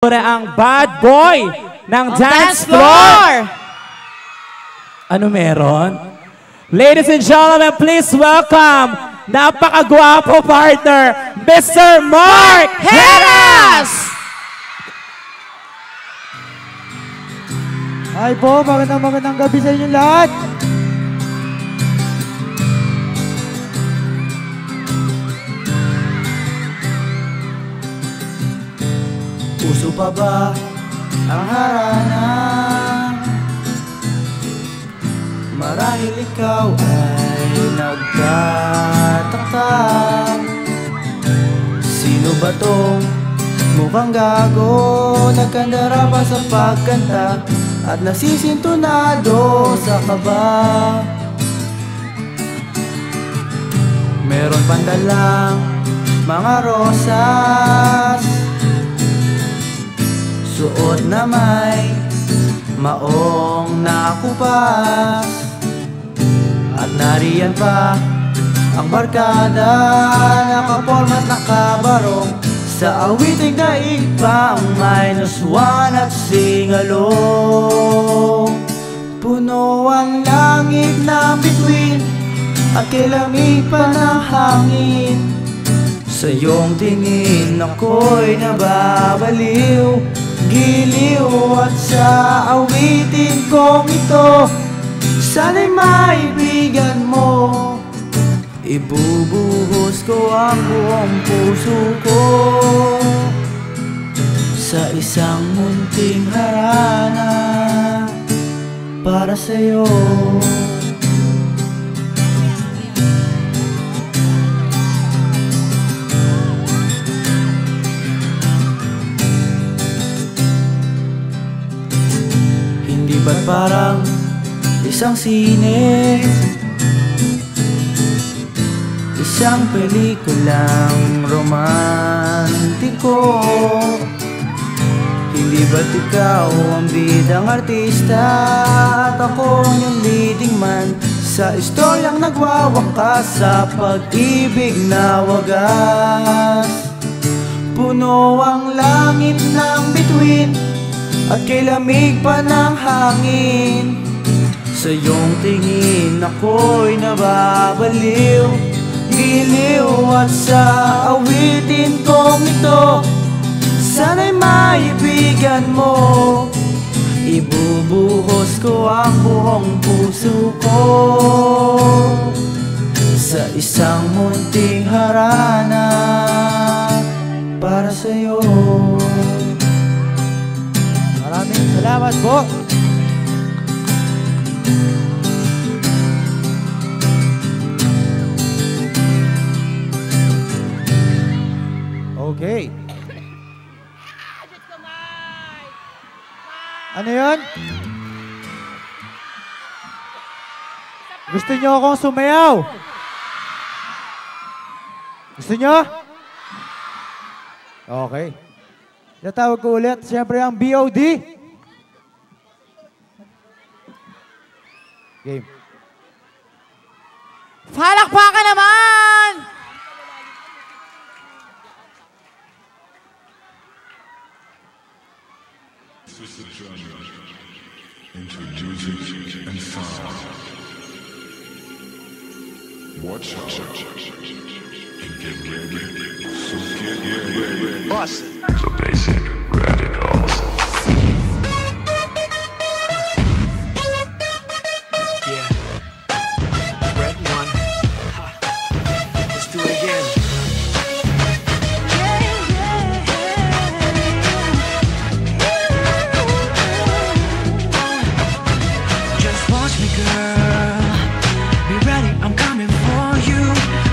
Ang bad boy ng dance floor. Ano meron? Ladies and gentlemen, please welcome napakagwapo partner, Mr. Mark Heras! Hi po, magandang gabi sa inyo lahat. Puso pa ba ang harana? Marahil ikaw ay nagtataka. Sino ba tong mukhang gago? Nagkandara pa sa pagkanta at nasisintunado sa kaba. Meron pandalang mga rosas, suot na may maong nakupas, at nariyan pa ang barkada, nakapormat nakabarong sa awiting daig pang -1 at singalong. Puno ang langit ng bituin at kilamig pa ng hangin. Sa iyong tingin ako'y nababaliw, giliw, at sa awitin kong ito sana'y maibigan mo. Ibubuhos ko ang buong puso ko sa isang munting harana para sa'yo. Hindi ba't parang isang sine, isang pelikulang romantiko? Hindi ba't ikaw ang bidang artista at ako yung leading man sa istoryang nagwawakas sa pag-ibig na wagas? Puno ang langit ng bituin at kay lamig pa ng hangin. Sa iyong tingin ako'y nababaliw, giliw, at sa awitin kong ito sana'y maibigan mo. Ibubuhos ko ang buong puso ko sa isang munting harana para sa'yo. Maraming salamat po. Okay. Ano yun? Gusto nyo akong sumayaw? Gusto nyo? Okay. Natawag ko ulit, siyempre ang BOD. Game. Palakpakan naman! This is the journey into music and sound. Watch out and get ready. So get ready. Bust. The basic radicals. Yeah. Red one. Ha. Let's do it again. Just watch me, girl. Be ready, I'm coming for you.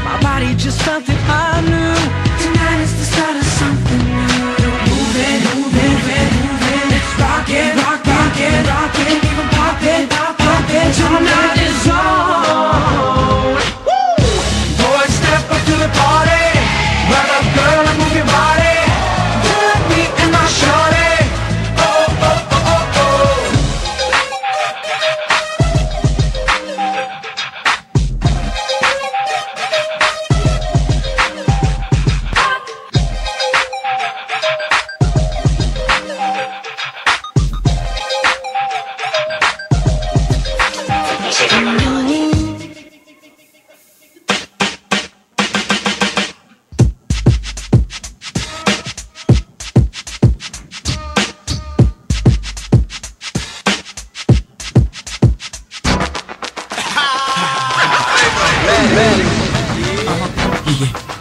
My body just felt it, I knew. Tonight is the start of something new. Moving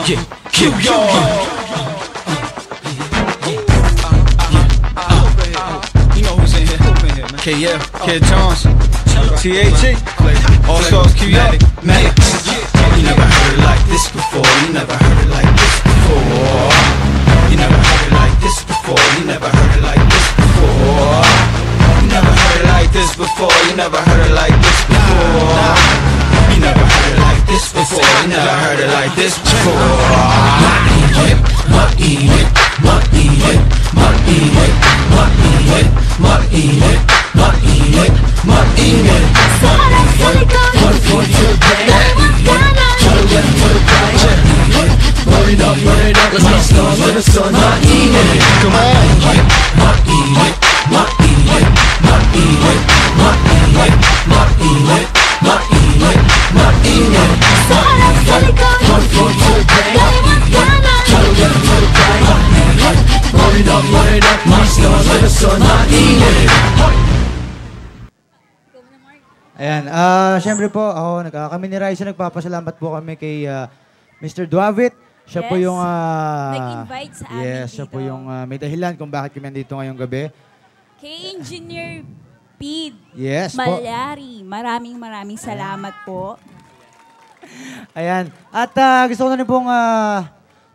You know who's in here? KF, Kid Jones, THE, All Stars QL, Mac. You never heard it like this before. You never heard it like this before. You never heard it like this before. You never heard it like this before. You never heard it like this before. You never heard it like this before. You never heard it like this before. You never heard it like this Ayan, syempre po, kami ni Raisa, nagpapasalamat po kami kay Mr. Duavit. Siya po Yes. yung... Nag-invite sa amin yes, siya po dito. yung may dahilan kung bakit kami nandito ngayong gabi. Kay Engineer Pete Yes po. Malyari, maraming salamat po. Ayan. At gusto ko na rin pong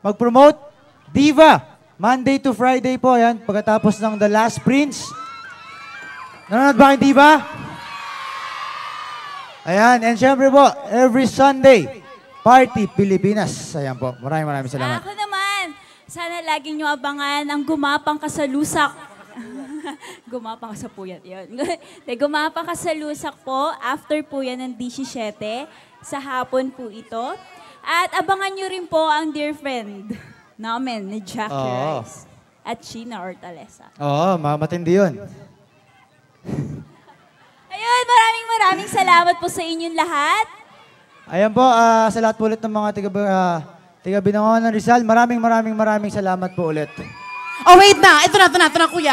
mag-promote Diva. Monday to Friday po. Ayan, pagkatapos ng The Last Prince. Nanonood ba kayong Diva? Ayan. And syempre po, every Sunday, Party Pilipinas. Ayan po. Maraming salamat. Ako naman, sana lagi nyo abangan ang Gumapang Ka sa Lusak. Gumapang ka sa puyat yun. Gumapang Ka sa Lusak po. After po yan ng 17. Sa hapon po ito. At abangan nyo rin po ang dear friend namin ni Jackie Rice at Sheena Hortaleza. Oo, matindi yun. Ayun, maraming salamat po sa inyong lahat. Ayan po, sa lahat po ulit ng mga tiga Binangonan Rizal, maraming salamat po ulit. Oh, wait na. Ito na, kuya.